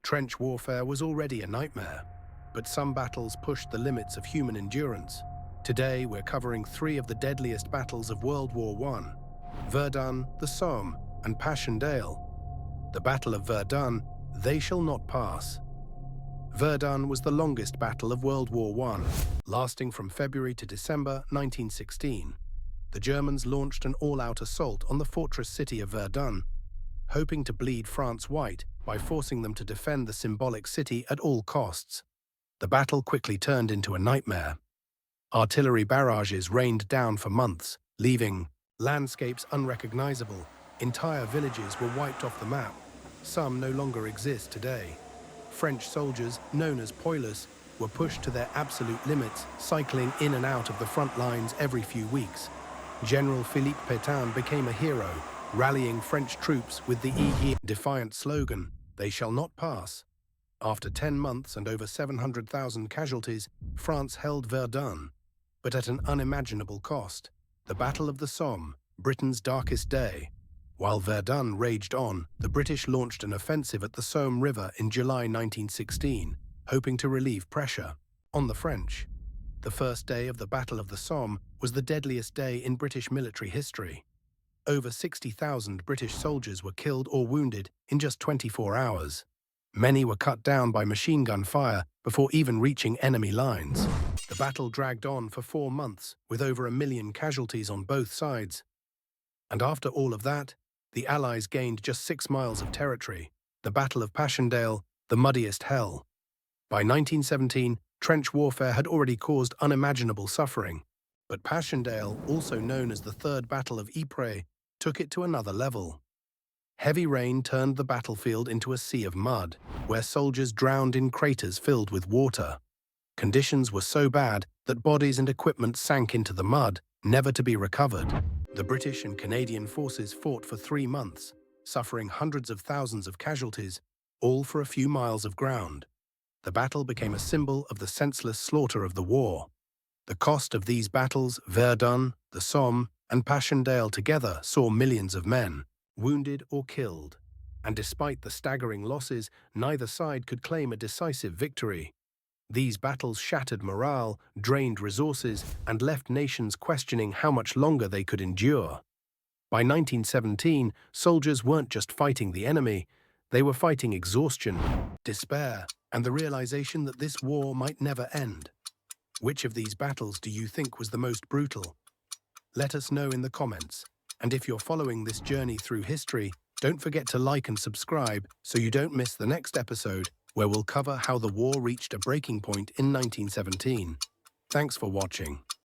Trench warfare was already a nightmare, but some battles pushed the limits of human endurance. Today, we're covering three of the deadliest battles of World War I: Verdun, the Somme, and Passchendaele. The Battle of Verdun, they shall not pass. Verdun was the longest battle of World War I, lasting from February to December 1916. The Germans launched an all-out assault on the fortress city of Verdun, hoping to bleed France white by forcing them to defend the symbolic city at all costs. The battle quickly turned into a nightmare. Artillery barrages rained down for months, leaving landscapes unrecognizable. Entire villages were wiped off the map. Some no longer exist today. French soldiers, known as poilus, were pushed to their absolute limits, cycling in and out of the front lines every few weeks. General Philippe Pétain became a hero, rallying French troops with the defiant slogan, "They shall not pass." After 10 months and over 700,000 casualties, France held Verdun, but at an unimaginable cost. The Battle of the Somme, Britain's darkest day. While Verdun raged on, the British launched an offensive at the Somme River in July 1916, hoping to relieve pressure on the French. The first day of the Battle of the Somme was the deadliest day in British military history. Over 60,000 British soldiers were killed or wounded in just 24 hours. Many were cut down by machine gun fire before even reaching enemy lines. The battle dragged on for 4 months, with over 1 million casualties on both sides. And after all of that, the Allies gained just 6 miles of territory. The Battle of Passchendaele, the muddiest hell. By 1917, trench warfare had already caused unimaginable suffering. But Passchendaele, also known as the Third Battle of Ypres, took it to another level. Heavy rain turned the battlefield into a sea of mud, where soldiers drowned in craters filled with water. Conditions were so bad that bodies and equipment sank into the mud, never to be recovered. The British and Canadian forces fought for 3 months, suffering hundreds of thousands of casualties, all for a few miles of ground. The battle became a symbol of the senseless slaughter of the war. The cost of these battles, Verdun, the Somme, and Passchendaele together saw millions of men wounded or killed. And despite the staggering losses, neither side could claim a decisive victory. These battles shattered morale, drained resources, and left nations questioning how much longer they could endure. By 1917, soldiers weren't just fighting the enemy, they were fighting exhaustion, despair, and the realization that this war might never end. Which of these battles do you think was the most brutal? Let us know in the comments. And if you're following this journey through history, don't forget to like and subscribe so you don't miss the next episode, where we'll cover how the war reached a breaking point in 1917. Thanks for watching.